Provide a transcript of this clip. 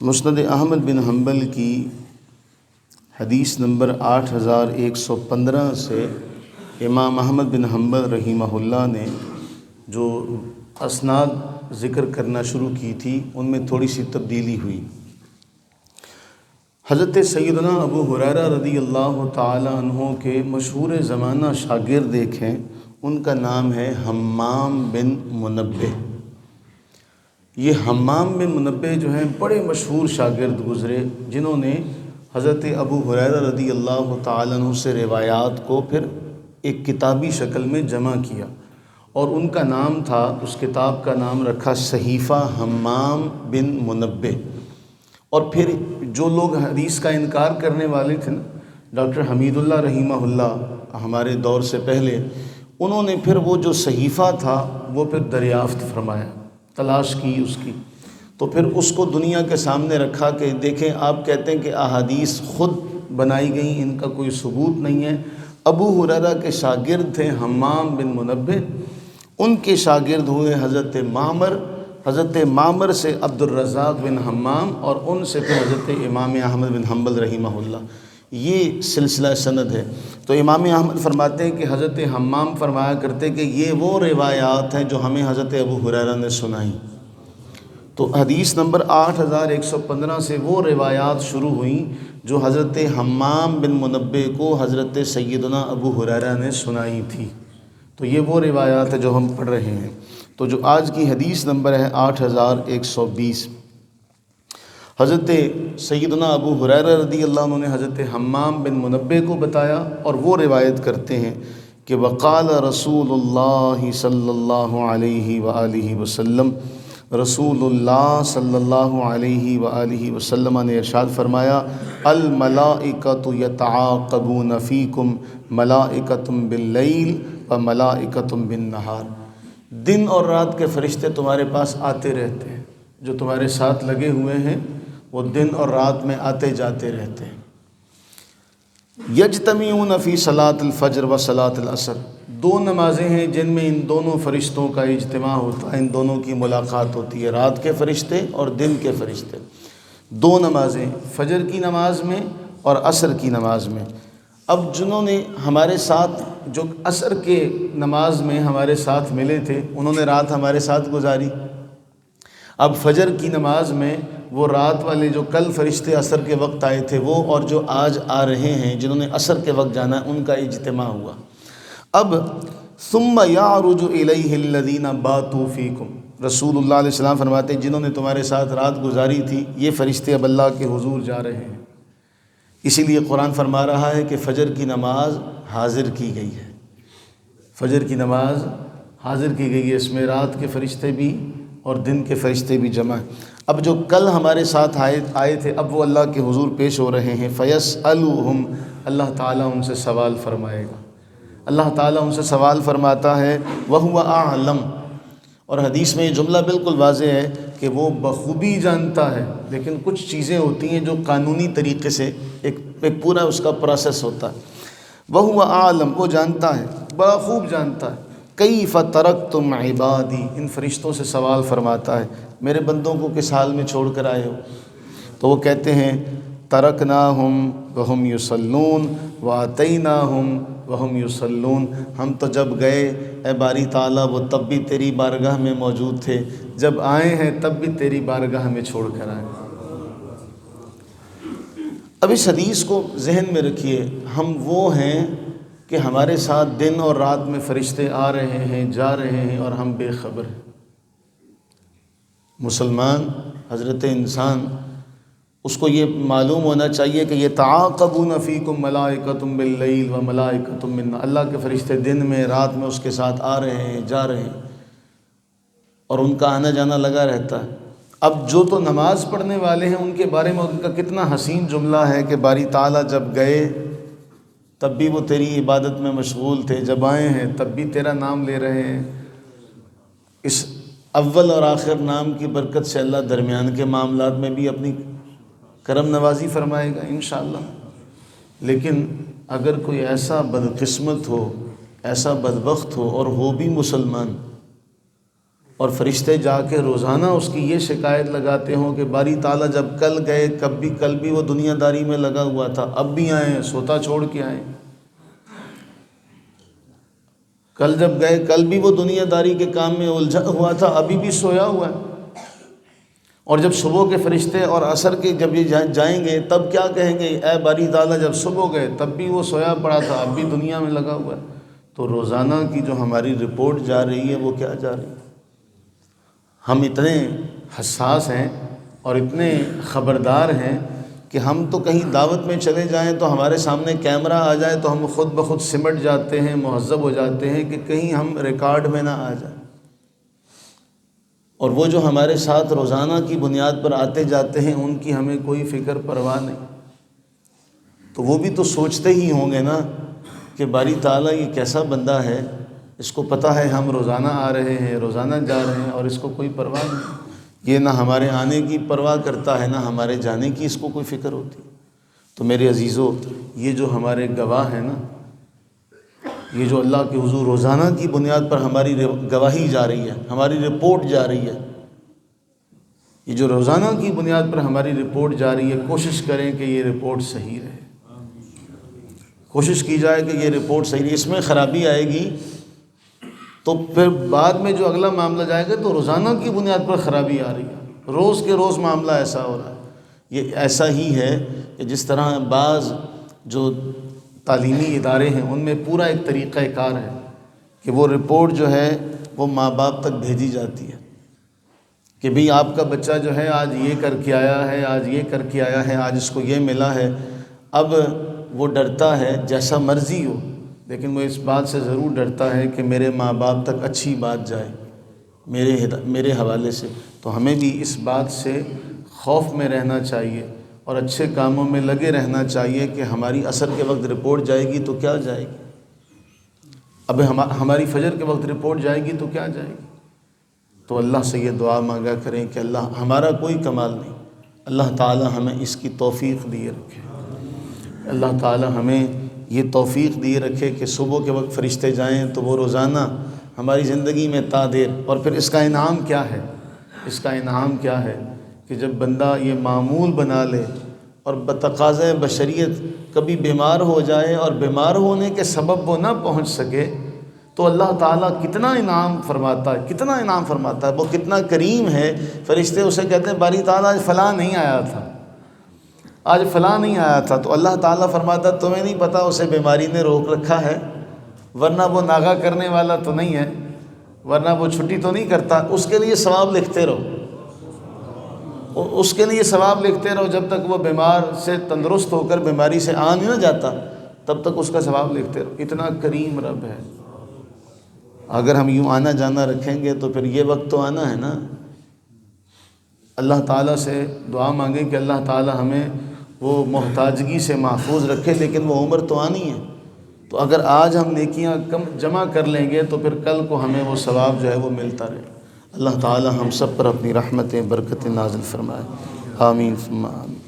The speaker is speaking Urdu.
مسند احمد بن حنبل کی حدیث نمبر 8115 سے امام احمد بن حنبل رحمہ اللہ نے جو اسناد ذکر کرنا شروع کی تھی ان میں تھوڑی سی تبدیلی ہوئی۔ حضرت سیدنا ابو ہریرہ رضی اللہ تعالی عنہ کے مشہور زمانہ شاگرد ایک ہیں، ان کا نام ہے حمام بن منبہ۔ یہ حمام بن منبہ جو ہیں بڑے مشہور شاگرد گزرے، جنہوں نے حضرت ابو ہریرہ رضی اللہ تعالی عنہ سے روایات کو پھر ایک کتابی شکل میں جمع کیا، اور ان کا نام تھا، اس کتاب کا نام رکھا صحیفہ حمام بن منبہ۔ اور پھر جو لوگ حدیث کا انکار کرنے والے تھے نا، ڈاکٹر حمید اللہ رحمہ اللہ ہمارے دور سے پہلے، انہوں نے پھر وہ جو صحیفہ تھا وہ پھر دریافت فرمایا، تلاش کی اس کی، تو پھر اس کو دنیا کے سامنے رکھا کہ دیکھیں آپ کہتے ہیں کہ احادیث خود بنائی گئیں، ان کا کوئی ثبوت نہیں ہے۔ ابو ہریرہ کے شاگرد تھے حمام بن منبہ، ان کے شاگرد ہوئے حضرت معمر، حضرت معمر سے عبد الرزاق بن حمام، اور ان سے پھر حضرت امام احمد بن حنبل رحمہ اللہ۔ یہ سلسلہ سند ہے۔ تو امام احمد فرماتے ہیں کہ حضرت حمام فرمایا کرتے کہ یہ وہ روایات ہیں جو ہمیں حضرت ابو ہریرہ نے سنائیں۔ تو حدیث نمبر 8115 سے وہ روایات شروع ہوئیں جو حضرت حمام بن منبہ کو حضرت سیدنا ابو ہریرہ نے سنائی تھی۔ تو یہ وہ روایات ہیں جو ہم پڑھ رہے ہیں۔ تو جو آج کی حدیث نمبر ہے 8120، حضرت سیدنا ابو ہریرہ رضی اللہ عنہ نے حضرت حمام بن منبہ کو بتایا، اور وہ روایت کرتے ہیں کہ وقال رسول اللہ صلی اللہ علیہ وآلہ وسلم، رسول اللہ صلی اللہ علیہ وآلہ وسلم نے ارشاد فرمایا، الملائکۃ یتعاقبون فیکم ملائکۃ باللیل و ملائکۃ بالنہار۔ دن اور رات کے فرشتے تمہارے پاس آتے رہتے ہیں، جو تمہارے ساتھ لگے ہوئے ہیں وہ دن اور رات میں آتے جاتے رہتے ہیں۔ یجتمعون فی صلاۃ الفجر و صلاۃ العصر، دو نمازیں ہیں جن میں ان دونوں فرشتوں کا اجتماع ہوتا ہے، ان دونوں کی ملاقات ہوتی ہے، رات کے فرشتے اور دن کے فرشتے۔ دو نمازیں، فجر کی نماز میں اور عصر کی نماز میں۔ اب جنہوں نے ہمارے ساتھ، جو عصر کے نماز میں ہمارے ساتھ ملے تھے، انہوں نے رات ہمارے ساتھ گزاری۔ اب فجر کی نماز میں وہ رات والے جو کل فرشتے عصر کے وقت آئے تھے وہ، اور جو آج آ رہے ہیں جنہوں نے عصر کے وقت جانا ہے، ان کا اجتماع ہوا۔ اب ثم یعرج الیہ الذین باتوا فیکم، رسول اللہ علیہ السلام فرماتے ہیں جنہوں نے تمہارے ساتھ رات گزاری تھی، یہ فرشتے اب اللہ کے حضور جا رہے ہیں۔ اسی لیے قرآن فرما رہا ہے کہ فجر کی نماز حاضر کی گئی ہے، فجر کی نماز حاضر کی گئی ہے، اس میں رات کے فرشتے بھی اور دن کے فرشتے بھی جمع ہیں۔ اب جو کل ہمارے ساتھ آئے تھے، اب وہ اللہ کے حضور پیش ہو رہے ہیں۔ فَيَسْأَلُهُمْ، اللہ تعالیٰ ان سے سوال فرمائے گا، اللہ تعالیٰ ان سے سوال فرماتا ہے، وَهُوَ أَعْلَمُ، اور حدیث میں یہ جملہ بالکل واضح ہے کہ وہ بخوبی جانتا ہے، لیکن کچھ چیزیں ہوتی ہیں جو قانونی طریقے سے ایک پورا اس کا پروسیس ہوتا ہے۔ وَهُوَ أَعْلَمُ، وہ جانتا ہے، بخوب جانتا ہے۔ کیف ترکتم عبادی، ان فرشتوں سے سوال فرماتا ہے میرے بندوں کو کس حال میں چھوڑ کر آئے ہو؟ تو وہ کہتے ہیں ترکناہم وہم یصلون واتیناہم وہم یصلون، ہم تو جب گئے اے باری تعالیٰ وہ تب بھی تیری بارگاہ میں موجود تھے، جب آئے ہیں تب بھی تیری بارگاہ میں چھوڑ کر آئے۔ اب اس حدیث کو ذہن میں رکھیے، ہم وہ ہیں کہ ہمارے ساتھ دن اور رات میں فرشتے آ رہے ہیں، جا رہے ہیں، اور ہم بے خبر ہیں۔ مسلمان، حضرت انسان، اس کو یہ معلوم ہونا چاہیے کہ یہ تعاقبون فیکم ملائکۃ باللیل و ملائکۃ بالنہار، اللہ کے فرشتے دن میں رات میں اس کے ساتھ آ رہے ہیں، جا رہے ہیں، اور ان کا آنا جانا لگا رہتا ہے۔ اب جو تو نماز پڑھنے والے ہیں ان کے بارے میں ان کا کتنا حسین جملہ ہے کہ باری تعالیٰ جب گئے تب بھی وہ تیری عبادت میں مشغول تھے، جب آئے ہیں تب بھی تیرا نام لے رہے ہیں۔ اس اول اور آخر نام کی برکت سے اللہ درمیان کے معاملات میں بھی اپنی کرم نوازی فرمائے گا انشاءاللہ۔ لیکن اگر کوئی ایسا بدقسمت ہو، ایسا بدبخت ہو، اور وہ بھی مسلمان، اور فرشتے جا کے روزانہ اس کی یہ شکایت لگاتے ہوں کہ باری تعالیٰ جب کل گئے کل بھی وہ دنیا داری میں لگا ہوا تھا، اب بھی آئیں، سوتا چھوڑ کے آئیں۔ کل جب گئے کل بھی وہ دنیا داری کے کام میں الجھا ہوا تھا، ابھی بھی سویا ہوا ہے۔ اور جب صبح کے فرشتے اور عصر کے جب یہ جائیں گے تب کیا کہیں گے؟ اے باری تعالیٰ جب صبح گئے تب بھی وہ سویا پڑا تھا، اب بھی دنیا میں لگا ہوا ہے۔ تو روزانہ کی جو ہماری رپورٹ جا رہی ہے وہ کیا جا رہی ہے؟ ہم اتنے حساس ہیں اور اتنے خبردار ہیں کہ ہم تو کہیں دعوت میں چلے جائیں تو ہمارے سامنے کیمرہ آ جائے تو ہم خود بخود سمٹ جاتے ہیں، مہذب ہو جاتے ہیں کہ کہیں ہم ریکارڈ میں نہ آ جائیں۔ اور وہ جو ہمارے ساتھ روزانہ کی بنیاد پر آتے جاتے ہیں ان کی ہمیں کوئی فکر پرواہ نہیں۔ تو وہ بھی تو سوچتے ہی ہوں گے نا کہ باری تعالیٰ یہ کیسا بندہ ہے، اس کو پتہ ہے ہم روزانہ آ رہے ہیں، روزانہ جا رہے ہیں اور اس کو کوئی پرواہ نہیں۔ یہ نہ ہمارے آنے کی پرواہ کرتا ہے نہ ہمارے جانے کی اس کو کوئی فکر ہوتی۔ تو میرے عزیزو، یہ جو ہمارے گواہ ہیں نا، یہ جو اللہ کے حضور روزانہ کی بنیاد پر ہماری گواہی جا رہی ہے، ہماری رپورٹ جا رہی ہے، یہ جو روزانہ کی بنیاد پر ہماری رپورٹ جا رہی ہے، کوشش کریں کہ یہ رپورٹ صحیح رہے، کوشش کی جائے کہ یہ رپورٹ صحیح رہے۔ اس میں خرابی آئے گی تو پھر بعد میں جو اگلا معاملہ جائے گا تو روزانہ کی بنیاد پر خرابی آ رہی ہے، روز کے روز معاملہ ایسا ہو رہا ہے۔ یہ ایسا ہی ہے کہ جس طرح بعض جو تعلیمی ادارے ہیں ان میں پورا ایک طریقہ کار ہے کہ وہ رپورٹ جو ہے وہ ماں باپ تک بھیجی جاتی ہے کہ بھئی آپ کا بچہ جو ہے آج یہ کر کے آیا ہے، آج یہ کر کے آیا ہے، آج اس کو یہ ملا ہے۔ اب وہ ڈرتا ہے جیسا مرضی ہو، لیکن وہ اس بات سے ضرور ڈرتا ہے کہ میرے ماں باپ تک اچھی بات جائے میرے حوالے سے۔ تو ہمیں بھی اس بات سے خوف میں رہنا چاہیے اور اچھے کاموں میں لگے رہنا چاہیے کہ ہماری عصر کے وقت رپورٹ جائے گی تو کیا جائے گی، اب ہماری فجر کے وقت رپورٹ جائے گی تو کیا جائے گی۔ تو اللہ سے یہ دعا مانگا کریں کہ اللہ، ہمارا کوئی کمال نہیں، اللہ تعالی ہمیں اس کی توفیق دیے رکھے، اللہ تعالی ہمیں یہ توفیق دیے رکھے کہ صبح کے وقت فرشتے جائیں تو وہ روزانہ ہماری زندگی میں تادیر۔ اور پھر اس کا انعام کیا ہے؟ اس کا انعام کیا ہے کہ جب بندہ یہ معمول بنا لے اور بتقاضۂ بشریت کبھی بیمار ہو جائے اور بیمار ہونے کے سبب وہ نہ پہنچ سکے تو اللہ تعالیٰ کتنا انعام فرماتا ہے، کتنا انعام فرماتا ہے، وہ کتنا کریم ہے۔ فرشتے اسے کہتے ہیں باری تعالیٰ آج فلاں نہیں آیا تھا، آج فلاں نہیں آیا تھا، تو اللہ تعالیٰ فرماتا ہے تمہیں نہیں پتہ اسے بیماری نے روک رکھا ہے، ورنہ وہ ناغہ کرنے والا تو نہیں ہے، ورنہ وہ چھٹی تو نہیں کرتا۔ اس کے لیے ثواب لکھتے رہو، اس کے لیے ثواب لکھتے رہو جب تک وہ بیمار سے تندرست ہو کر بیماری سے آ نہیں نہ جاتا، تب تک اس کا ثواب لکھتے رہو۔ اتنا کریم رب ہے۔ اگر ہم یوں آنا جانا رکھیں گے تو پھر یہ وقت تو آنا ہے نا۔ اللہ تعالیٰ سے دعا مانگیں کہ اللہ تعالیٰ ہمیں وہ محتاجگی سے محفوظ رکھے، لیکن وہ عمر تو آنی ہے۔ تو اگر آج ہم نیکیاں کم جمع کر لیں گے تو پھر کل کو ہمیں وہ ثواب جو ہے وہ ملتا رہے۔ اللہ تعالیٰ ہم سب پر اپنی رحمتیں برکتیں نازل فرمائے، آمین ثم آمین۔